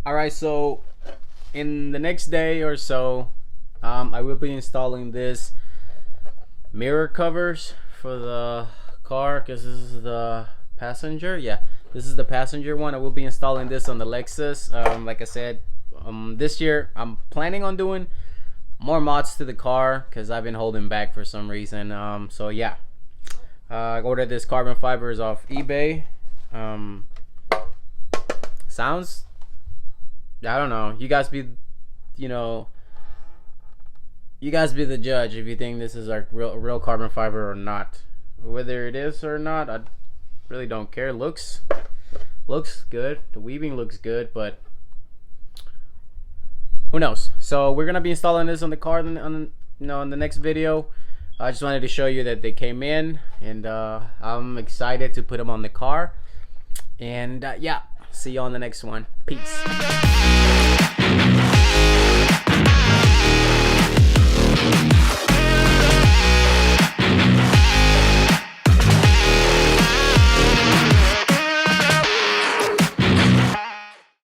Alright, so in the next day or so, I will be installing this mirror covers for the car, because this is the passenger. Yeah, this is the passenger one. I will be installing this on the Lexus. Like I said, this year I'm planning on doing more mods to the car because I've been holding back for some reason. So yeah, I ordered this carbon fibers off eBay. Sounds, I don't know, you guys be the judge if you think this is like real carbon fiber or not. Whether it is or not, I really don't care. Looks good, the weaving looks good, but who knows. So we're gonna be installing this on the car in the next video. I just wanted to show you that they came in, and I'm excited to put them on the car. And yeah, see you on the next one. Peace.